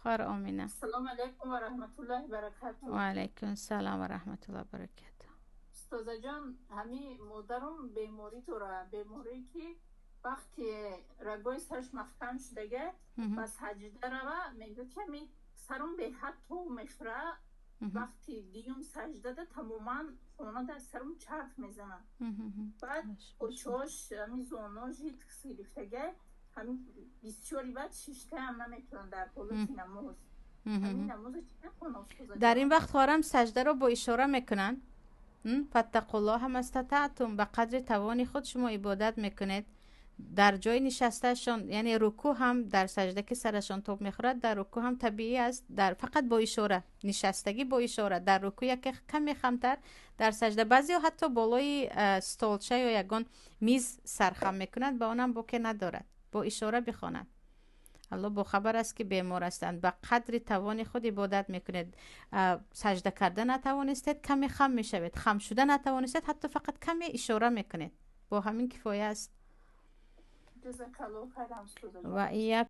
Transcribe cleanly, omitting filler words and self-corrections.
خیر آمینه. السلام علیکم و رحمت الله و برکاته. و علیکم السلام و رحمت الله و برکاته. استاد جان، همین مادرم بیماری داره، بیماری که وقتی رگای سرش محکم شدگه و سجده روه میگه که می سرم به حد تو میخوره. وقتی دیوم سجده ده تماما خونه در سرم چرخ میزنه. بعد اوچاش همین زاناش هیچ کسی گرفتگه، همین بسیاری بعد ششته هم نمیتونن در حالت نماز. همین نماز چی نکنه استاد جان؟ در این وقت خواهرم سجده رو با اشاره میکنن. فاتقوا الله ما استطعتم، به قدر توان خود شما عبادت میکنید. در جای نشستهشان، یعنی رکوع هم در سجده که سرشان توپ میخورد، در رکوع هم طبیعی است، در فقط با اشاره، نشستگی با اشاره، در رکوع یک کمی خمتر، در سجده بعضی حتی بالای استولچه یا یگان میز سرخم میکنند، با اونم بوکه ندارد، با اشاره بخواند. الله با خبر است که بیمار هستند. به قدر توان خود عبادت میکنید. سجده کردن نتوانستید، کمی خم میشوید. خم شدن نتوانستید، حتی فقط کمی اشاره میکنید، با همین کفایه است. جزاک الله خیر استاد جان. و